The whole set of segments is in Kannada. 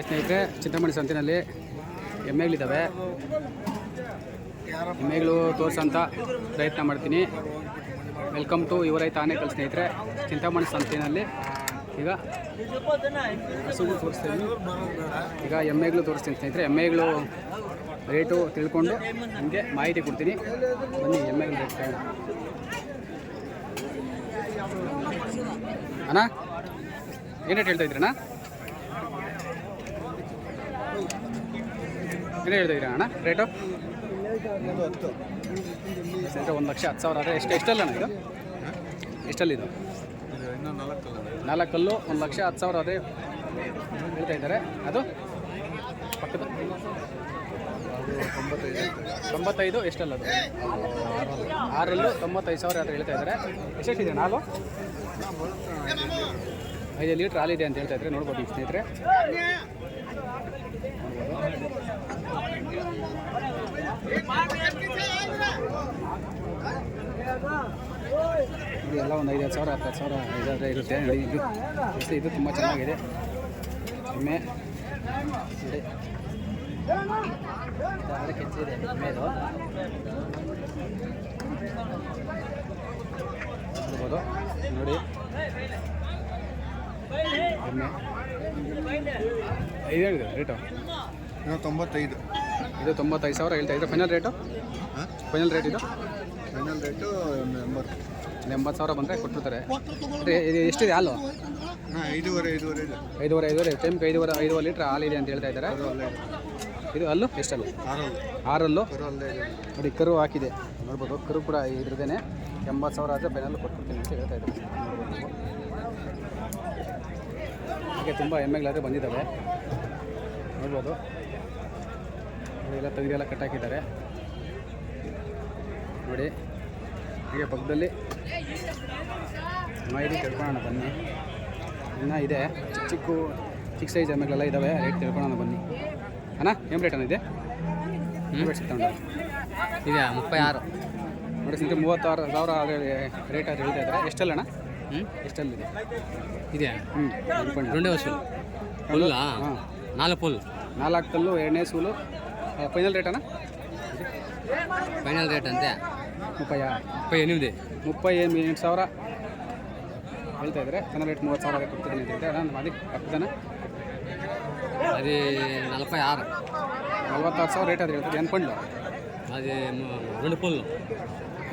ಸ್ನೇಹಿತರೆ, ಚಿಂತಾಮಣಿ ಸಂತಿನಲ್ಲಿ ಎಮ್ಮೆಗಳಿದ್ದಾವೆ. ಎಮ್ಮೆಗಳು ತೋರಿಸೋಂಥ ಪ್ರಯತ್ನ ಮಾಡ್ತೀನಿ. Welcome to Yuvaraitha Anekal. ಸ್ನೇಹಿತರೆ, ಚಿಂತಾಮಣಿ ಸಂತಿನಲ್ಲಿ ಈಗ ಹಸುಗಳು ತೋರಿಸ್ತೀನಿ. ಈಗ ಎಮ್ಮೆಗಳು ತೋರಿಸ್ತೀನಿ ಸ್ನೇಹಿತರೆ. ಎಮ್ಮೆಗಳು ರೇಟು ತಿಳ್ಕೊಂಡು ನಿಮಗೆ ಮಾಹಿತಿ ಕೊಡ್ತೀನಿ. ಬನ್ನಿ ಎಮ್ಮೆಗಳು ರೇಟ್ ಕೇಳೋಣ. ಅಣ್ಣ ಏನು ರೇಟ್ ಹೇಳ್ತಾ ಇದ್ರಣ್ಣ? ಏನು ಹೇಳ್ತಾ ಇದ್ದೀರಾ ಅಣ್ಣ ರೇಟು? ಸ್ನೇಹಿತರೆ, 1,10,000 ಆದರೆ ಎಷ್ಟಲ್ಲ ಇದು? ಎಷ್ಟಲ್ಲಿದು? 4 ಕಲ್ಲು 1,10,000 ಅದೇ ಹೇಳ್ತಾ ಇದ್ದಾರೆ. ಅದು ಪಕ್ಕದ 95 ಎಷ್ಟಲ್ಲ ಅದು? 6ರಲ್ಲೂ 95,000 ಆದರೆ ಹೇಳ್ತಾ ಇದ್ದಾರೆ. ಎಷ್ಟೆಷ್ಟಿದೆ? 5 ಲೀಟ್ರ್ ಹಾಲಿದೆ ಅಂತ ಹೇಳ್ತಾ ಇದ್ದಾರೆ. ನೋಡ್ಬೋದು ಈಗ ಸ್ನೇಹಿತರೆ. ನೋಡಿ, ಎಲ್ಲ ಒಂದು 5,000 10,000 5,000 ಇರುತ್ತೆ ನೋಡಿ. ಇದು ತುಂಬ ಚೆನ್ನಾಗಿದೆ ಎಮ್ಮೆ. ಕೆಚ್ಚಿದೆ ಎಮ್ಮೆದು. ನೋಡ್ಬೋದು ನೋಡಿ ಎಮ್ಮೆ. 5 ಹೇಳಿದೆ ರೇಟು? 95. ಇದು 95,000 ಹೇಳ್ತಾ ಇದ್ರೆ. Final rate? ಫೈನಲ್ ರೇಟ್ ಇದು? ಫೈನಲ್ ರೇಟು 80,000 ಬಂದರೆ ಕೊಟ್ಬಿಡ್ತಾರೆ. ಇದು ಎಷ್ಟಿದೆ ಹಾಲು? 5,500 ಟೈಮ್ಗೆ 5 ಲೀಟ್ರ್ ಹಾಲಿದೆ ಅಂತ ಹೇಳ್ತಾ ಇದ್ದಾರೆ. ಇದು ಅಲ್ಲು ಎಷ್ಟಲ್ಲ? 6ರಲ್ಲೂ ನೋಡಿ ಕರು ಹಾಕಿದೆ. ನೋಡ್ಬೋದು, ಕರು ಕೂಡ ಇದ್ರದ್ದೇನೆ. 80,000 ಆದರೆ ಫೈನಲ್ ಕೊಟ್ಬಿಡ್ತೀನಿ ಅಂತ ಹೇಳ್ತಾ ಇದ್ದಾರೆ. ಹಾಗೆ ತುಂಬ ಎಮ್ಮೆಗಳಾದರೆ ಬಂದಿದ್ದಾವೆ. ನೋಡ್ಬೋದು, ಎಲ್ಲ ತೆಗೆದೆಲ್ಲ ಕಟ್ಟಾಕಿದ್ದಾರೆ ನೋಡಿ. ಹೀಗೆ ಪಕ್ಕದಲ್ಲಿ ಮಾಹಿತಿ ತಿಳ್ಕೊಳ್ಳೋಣ ಬನ್ನಿ. ಇನ್ನೂ ಇದೆ ಚಿಕ್ಕ ಸೈಜ್ ಎಮ್ಮೆಗಳೆಲ್ಲ ಇದ್ದಾವೆ. ರೇಟ್ ತಿಳ್ಕೊಳ್ಳೋಣ ಬನ್ನಿ. ಅಣ್ಣ ಏನು ರೇಟ್ ಅಣ್ಣ ಇದೆ? ರೇಟ್ ಸಿಗ್ತಾವೆ ಇದೆ 36 ನೋಡಿ ಸ್ನೇಹಿತರೆ. 36,000 ಆದರೆ ರೇಟ್ ಅದು ಹೇಳ್ತಾ ಇದ್ದಾರೆ. ಎಷ್ಟಲ್ಲ ಅಣ್ಣ? ಎಷ್ಟಲ್ಲಿದೆ? ಇದೆ ರುಂಡೆ ವಸೂಲು ಫುಲ್ಲಾ? 4 ಫುಲ್. 4 ಕಲ್ಲು 2ನೇ ಸೂಲು. ಫೈನಲ್ ರೇಟ್ ಅಣ್ಣ? ಫೈನಲ್ ರೇಟ್ ಅಂತೆ 38,000 ಹೇಳ್ತಾ ಇದ್ದಾರೆ. ಫೈನಲ್ ರೇಟ್ 30,000 ಕೊಡ್ತೀನಿ ಅಂತ ಹೇಳ್ತಾರೆ. ನಾನು ಅದಕ್ಕೆ ಪಕ್ಕದನ అది 46 46,000 ರೇಟ್ ಅದು ಹೇಳ್ತಾರೆ. ಅನ್ಕೊಂಡು అది 2 ಫುಲ್.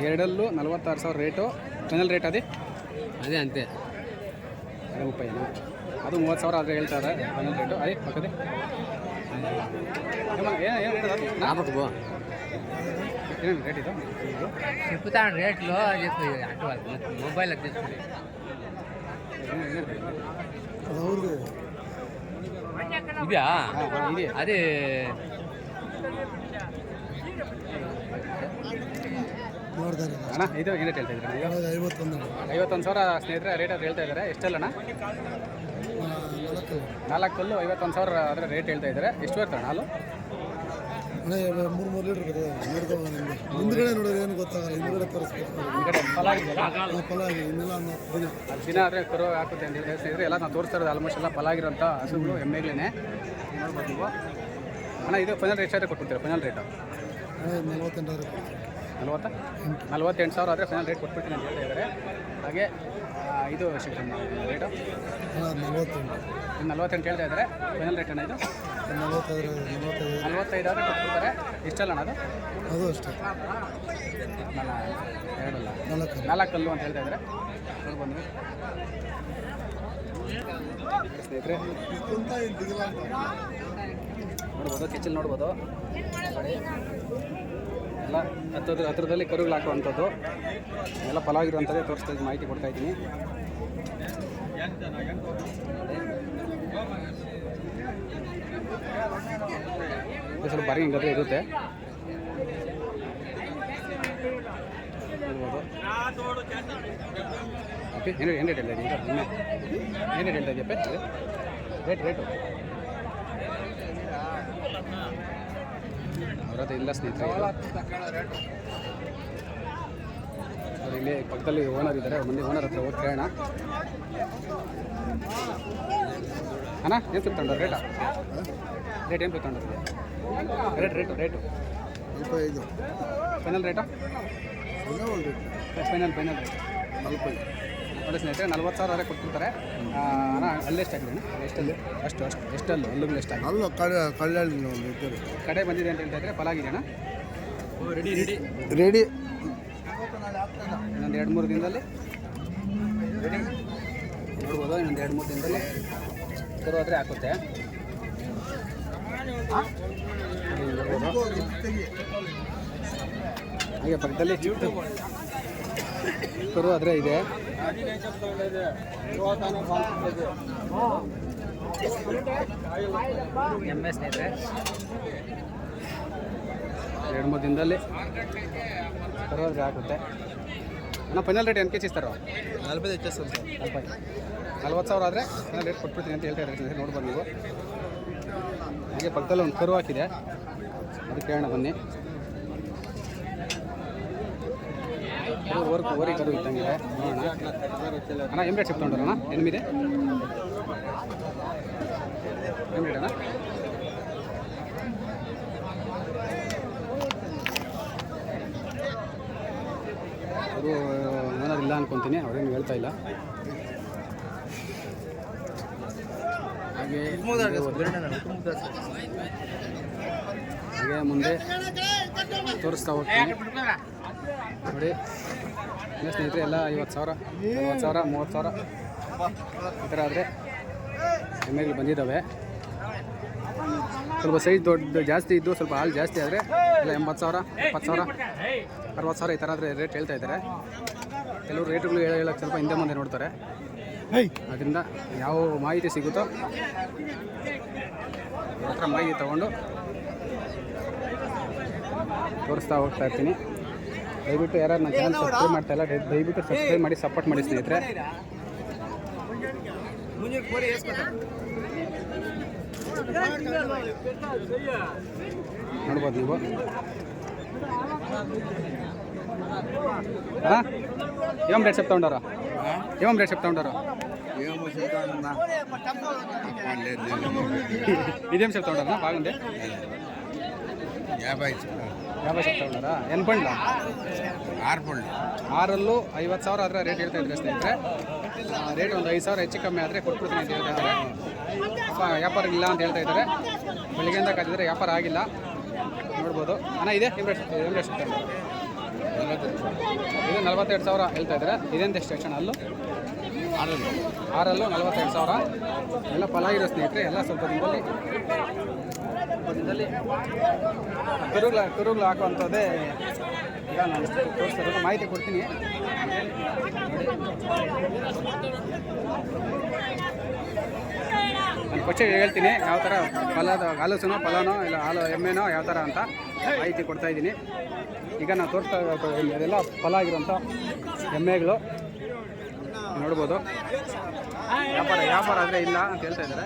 2ರಲ್ಲೂ 46,000 ರೇಟು. ಫೈನಲ್ ರೇಟ್ ಅದೇ ಅಂತೆ ರೂಪಾಯಿನ. ಅದು 30,000 ಆದರೆ ಹೇಳ್ತಾರೆ ಫೈನಲ್ ರೇಟು. ಅದೇ ಪಕ್ಕದೇ ಏನು ರೇಟ್ ಇದು? చెప్తాను రేట్లో మొబైల్ ಇದೆಯా? అదే ಅಣ್ಣ ಇದು ಏನು ರೇಟ್ ಹೇಳ್ತಾ ಇದ್ದಾರೆ? 51,000 ಸ್ನೇಹಿತರೆ ರೇಟ್ ಅದು ಹೇಳ್ತಾ ಇದ್ದಾರೆ. ಎಷ್ಟಲ್ಲಣ್ಣ? 4 ಕಲ್ಲು 51,000 ಆದರೆ ರೇಟ್ ಹೇಳ್ತಾ ಇದ್ದಾರೆ. ಎಷ್ಟು ಬರ್ತಣ್ಣ ಹಾಲು? 3 ಲೀಟ್ರ್ ಮುಂದ್ಗಡೆ ನೋಡಿದ್ರೆ ಏನು ಗೊತ್ತಾಗಲ್ಲ. ಹಿಂದ್ಗಡೆ ತೋರಿಸ್ಬೇಕು. ದಿನ ಆದರೆ ಕರು ಹಾಕುತ್ತೆ ಅಂತ ಹೇಳಿ ಸ್ನೇಹಿತರೆ. ಎಲ್ಲ ನಾವು ತೋರಿಸ್ತಾ ಇರೋದು ಆಲ್ಮೋಸ್ಟ್ ಎಲ್ಲ ಫಲಾಗಿರೋಂಥ ಹಸುಗಳು ಎಮ್ಮೆಗಳೇ ನೋಡ್ಬೋದು ನೀವು. ಅಣ್ಣ ಇದು ಫೈನಲ್ ರೇಟ್ ಆದರೆ ಕೊಟ್ಬಿಡ್ತೀರಾ? ಫೈನಲ್ ರೇಟು 48,000 ಆದರೆ ಫೈನಲ್ ರೇಟ್ ಕೊಟ್ಬಿಡ್ತೀನಿ ಅಂತ ಹೇಳ್ತಾ ಇದ್ದಾರೆ. ಹಾಗೆ ಇದು ರೇಟು 48 ಹೇಳ್ತಾ ಇದ್ದಾರೆ. ಫೈನಲ್ ರೇಟ್ ಅಣ್ಣ ಇದು 45 ಆದರೆ ಕೊಟ್ಬಿಡ್ತಾರೆ. ಎಷ್ಟಲ್ಲ ಅಣ್ಣ ಅದು ಅಷ್ಟೇ? 4 ಕಲ್ಲು ಅಂತ ಹೇಳ್ತಾ ಇದ್ದಾರೆ. ಬಂದ್ವಿ ಸ್ನೇಹಿತರೆ. ನೋಡ್ಬೋದು, ಕೆಚ್ಚಲ್ ನೋಡ್ಬೋದು. ಎಲ್ಲ ಹತ್ರದಲ್ಲಿ ಕರುಗಳು ಹಾಕುವಂಥದ್ದು ಎಲ್ಲ ಫಲಾಗಿರುವಂಥದ್ದೇ ತೋರಿಸ್ತಾ ಇದ್ದೀನಿ, ಮಾಹಿತಿ ಕೊಡ್ತಾ ಇದ್ದೀನಿ. ಸ್ವಲ್ಪ ಬಾರಿ ಹಿಂಗಾದ್ರೆ ಇರುತ್ತೆ. ಓಕೆ, ಏನು ರೇಟ್ ಹೇಳ್ತಾ ಇದ್ದೀನಿ? ಏನು ರೇಟ್ ಹೇಳ್ತಾ ಇದೆಯಪ್ಪ? ರೇಟು ಅವರದ್ದು ಇಲ್ಲ ಸ್ನೇಹಿತರೆ. ಇಲ್ಲಿ ಪಕ್ಕದಲ್ಲಿ ಓನರ್ ಇದ್ದಾರೆ. ಮುಂದೆ ಓನರ್ ಹತ್ರ ಹೋಗಿ ಕೇಳೋಣ. ಅಣ್ಣ ಏನು ತಗೊಂಡ್ರು ರೇಟಾ ರೇಟ್ ಏನು ತಗೊಂಡ್ರು ರೇಟು ಸ್ವಲ್ಪ ಇದು ಫೈನಲ್ ರೇಟು ಒಂದು ರೇಟ್ ಫೈನಲ್ ರೇಟ್ 40 ನೋಡಿ ಸ್ನೇಹಿತರೆ 40,000 ಕೊಟ್ಬಿಡ್ತಾರೆ ಅಣ್ಣ ಅಲ್ಲೆಷ್ಟು ಆಗಿದೆ ಅಣ್ಣ ಎಷ್ಟಲ್ಲಿ ಎಷ್ಟಲ್ಲು ಅಲ್ಲಿಗೆ ಎಷ್ಟಾಗಿದೆ ಅಲ್ಲ ಕಳ್ಳಳ್ಳಿ ಒಂದು ಇದ್ದಾರೆ ಕಡೆ ಬಂದಿದೆ ಅಂತ ಹೇಳ್ತಾ ಇದ್ರೆ ಫಲಾಗಿದೆ ಅಣ್ಣ ರೆಡಿ ಇನ್ನೊಂದು 2-3 ದಿನದಲ್ಲಿ ನೋಡ್ಬೋದು ಇನ್ನೊಂದು 2-3 ದಿನದಲ್ಲಿ ತರೋದ್ರೆ ಹಾಕುತ್ತೆ ಹಾಗೆ ಪಕ್ಕದಲ್ಲಿ ಕರು ಆದರೆ ಇದೆ ಎಮ್ಮೆ ಸ್ನೇಹಿತರೆ 2-3 ದಿನದಲ್ಲಿ ಕರು ಆದರೆ ಹಾಕುತ್ತೆ ಅಣ್ಣ ಫೈನಲ್ ರೇಟ್ ಏನು ಇಸ್ತಾರೋ 40 ಹೆಚ್ಚು 40,000 ಆದರೆ ಫೈನಲ್ ರೇಟ್ ಕೊಟ್ಬಿಡ್ತೀನಿ ಅಂತ ಹೇಳ್ತಾ ಇದ್ದಾರೆ ನೋಡ್ಬೋದು ನೀವು ಹಾಗೆ ಪಕ್ಕದಲ್ಲಿ ಒಂದು ಕರು ಹಾಕಿದೆ ಅದಕ್ಕೆ ಕೇಳೋಣ ಬನ್ನಿ ಓರಿ ಕರು ಇದ್ದಂಗಿದೆ ನೋಡೋಣ ಅಣ್ಣ ಏನು ರೇಟ್ ಚೆಪ್ತೊಂಡ್ರು ಅಣ್ಣ ಎನಿಮಿದೆ ಏನು ರೇಟ್ ಅಣ್ಣ ಅವರು ಓನರ್ ಇಲ್ಲ ಅನ್ಕೊತೀನಿ ಅವ್ರೇನು ಹೇಳ್ತಾ ಇಲ್ಲ ಹಾಗೆ ಮುಂದೆ ತೋರಿಸ್ತಾ ಹೋಗ್ತೀನಿ ನೋಡಿ ಇನ್ನೂ ಸ್ನೇಹಿತರೆ ಎಲ್ಲ 50,000 40,000 30,000 ಈ ಥರ ಆದರೆ ಎಮ್ಮೆಗಳು ಬಂದಿದ್ದಾವೆ ಸ್ವಲ್ಪ ಸೈಜ್ ದೊಡ್ಡ ಜಾಸ್ತಿ ಇದ್ದು ಸ್ವಲ್ಪ ಹಾಲು ಜಾಸ್ತಿ ಆದರೆ ಎಲ್ಲ 80,000 70,000 60,000 ಈ ಥರ ಆದರೆ ರೇಟ್ ಹೇಳ್ತಾ ಇದ್ದಾರೆ ಕೆಲವರು ರೇಟುಗಳು ಹೇಳೋಕ್ಕೆ ಸ್ವಲ್ಪ ಹಿಂದೆ ಮುಂದೆ ನೋಡ್ತಾರೆ ಅದರಿಂದ ಯಾವ ಮಾಹಿತಿ ಸಿಗುತ್ತೋ ಹತ್ರ ಮಾಹಿತಿ ತೊಗೊಂಡು ತೋರಿಸ್ತಾ ಹೋಗ್ತಾ ಇರ್ತೀನಿ ದಯವಿಟ್ಟು ಯಾರು ನನ್ನ ಚಾನಲ್ ಸಬ್ಸ್ಕ್ರೈಬ್ ಮಾಡ್ತಾ ಇಲ್ಲ ದಯವಿಟ್ಟು ಸಬ್ಸ್ಕ್ರೈಬ್ ಮಾಡಿ ಸಪೋರ್ಟ್ ಮಾಡಿ ಸ್ನೇಹಿತರೆ ನೋಡ್ಬೋದು ನೀವು ಹಾಂ ఏం రేట్ చెప్తా ఉంటారు ఏం రేట్ చెప్తా ఉంటారు ఇదేం చెప్తా ఉంటారా బాగుంది 50 చెప్తా ఉంటారా ఎన్ని పండ్ల 6 పండ్లు 6ರಲ್ಲೂ 50,000 ಆದರೆ ರೇಟ್ ಹೇಳ್ತಾ ಇದ್ರೆ ಸ್ನೇಹಿತರೆ ರೇಟ್ ಒಂದು 5,000 ಹೆಚ್ಚು ಕಮ್ಮಿ ಆದರೆ ಕೊಟ್ಬಿಡ್ತೀನಿ ಅಂತ ಹೇಳ್ತಾ ಇದ್ದಾರೆ ವ್ಯಾಪಾರ ಇಲ್ಲ ಅಂತ ಹೇಳ್ತಾ ಇದ್ದಾರೆ ಬೆಳಿಗ್ಗೆಯಿಂದ ಕಾದಿದ್ರೆ ವ್ಯಾಪಾರ ಆಗಿಲ್ಲ ನೋಡ್ಬೋದು ಅಣ್ಣ ಇದೆ ಏನು ರೇಟ್ ಸಿಗ್ತಾ ಇದೆ ಇದು 42,000 ಹೇಳ್ತಾ ಇದ್ದಾರೆ ಇದೆಂತ ಎಷ್ಟು ಅಣ್ಣ ಅಲ್ಲೂ 6ರಲ್ಲೂ 42,000 ಎಲ್ಲ ಫಲಾಗಿರೋ ಸ್ನೇಹಿತರೆ ಎಲ್ಲ ಸ್ವಲ್ಪ ದಿನದಲ್ಲಿ ಕರುಗಳು ಹಾಕುವಂಥದ್ದೇ ಈಗ ನಾನು ತೋರಿಸ್ತಾ ಮಾಹಿತಿ ಕೊಡ್ತೀನಿ ನಾನು ಫಸ್ಟ್ ಹೇಳ್ತೀನಿ ಯಾವ ಥರ ಹಾಲುಸನೋ ಫಲನೋ ಇಲ್ಲ ಹಾಲು ಎಮ್ಮೆನೋ ಯಾವ ಥರ ಅಂತ ಮಾಹಿತಿ ಕೊಡ್ತಾಯಿದ್ದೀನಿ ಈಗ ನಾನು ತೋರಿಸ್ತಾ ಅದೆಲ್ಲ ಫಲ ಆಗಿರೋಂಥ ಎಮ್ಮೆಗಳು ನೋಡ್ಬೋದು ವ್ಯಾಪಾರ ಆದರೆ ಇಲ್ಲ ಅಂತ ಹೇಳ್ತಾ ಇದ್ದಾರೆ